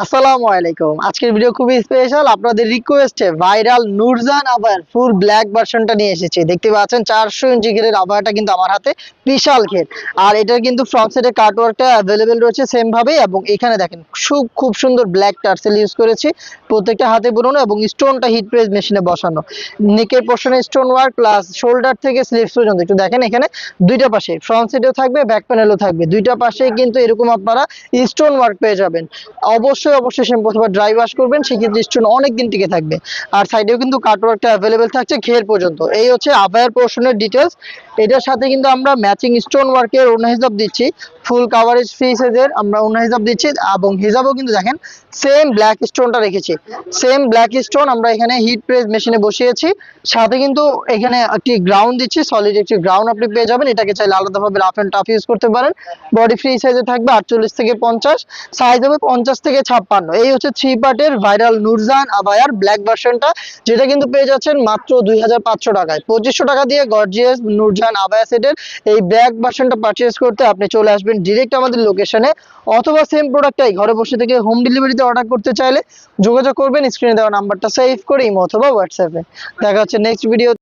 আসসালামু আলাইকুম। আজকের ভিডিও খুবই স্পেশাল। আপনাদের রিকোয়েস্টে ভাইরাল নুরজান আবায়ার ফুল ব্ল্যাক ভার্সনটা নিয়ে এসেছি। দেখতে পাচ্ছেন 400 ইঞ্চি ঘেরের আবায়াটা কিন্তু আমার হাতে বিশাল ঘের। আর এটার কিন্তু ফ্রন্ট সাইডে কাটওয়ার্কটা অ্যাভেলেবেল রয়েছে সেম ভাবে, এবং এখানে দেখেন খুব সুন্দর ব্ল্যাক টার্সেল ইউজ করেছি। প্রত্যেকটা হাতে বুননো এবং স্টোনটা হিট প্রেস মেশিনে বসানো। নেকের পোর্শনে স্টোন ওয়ার্ক প্লাস শোল্ডার থেকে স্লিভস পর্যন্ত একটু দেখেন, এখানে দুইটা পাশে ফ্রন্ট সাইডেও থাকবে, ব্যাক প্যানেলও থাকবে। দুইটা পাশে কিন্তু এরকম আপনারা স্টোন ওয়ার্ক পেয়ে যাবেন। অবশ্যই শ্যাম্পু অথবা ড্রাই ওয়াশ করবেন, সেক্ষেত্রে স্টোন অনেক দিন টিকে থাকবে। আর সাইডেও কিন্তু কাটওয়ার্কটা অ্যাভেলেবেল থাকছে ঘের পর্যন্ত। এই হচ্ছে আবায়ার পোর্শনের ডিটেলস। এটার সাথে কিন্তু আমরা ম্যাচিং স্টোন ওয়ার্কের ওড়না হিজাব দিচ্ছি, ফুল কাভারেজ ফ্রি সাইজের আমরা ওড়না হিজাব দিচ্ছি, এবং হিজাবও কিন্তু দেখেন সেম ব্ল্যাক স্টোনটা রেখেছি। সেম ব্ল্যাক স্টোন আমরা এখানে হিট প্রেস মেশিনে বসিয়েছি। সাথে কিন্তু এখানে একটি গ্রাউন্ড দিচ্ছি, সলিড একটি গ্রাউন্ড আপনি পেয়ে যাবেন। এটাকে চাইলে আলাদাভাবে রাফ এন্ড টাফ ইউজ করতে পারেন। বডি ফ্রি সাইজে থাকবে 48 থেকে 50, সাইজ হবে 50 থেকে 56। এই হচ্ছে 3 পার্টের ভাইরাল নুরজান আবায়ার ব্ল্যাক ভার্সনটা, যেটা কিন্তু পেয়ে যাচ্ছেন মাত্র 2500 টাকায়। 2500 টাকা দিয়ে গর্জিয়াস নুরজান আবায়া সেটের এই ব্ল্যাক ভার্সনটা পারচেজ করতে আপনি চলে আসবেন ডিরেক্ট আমাদের লোকেশনে, অথবা সেম প্রোডাক্টটাই ঘরে বসে থেকে হোম ডেলিভারিতে অর্ডার করতে চাইলে যোগাযোগ করবেন স্ক্রিনে দেওয়া নাম্বারটা সেভ করে ইমো অথবা হোয়াটসঅ্যাপে। দেখা হচ্ছে নেক্সট ভিডিও।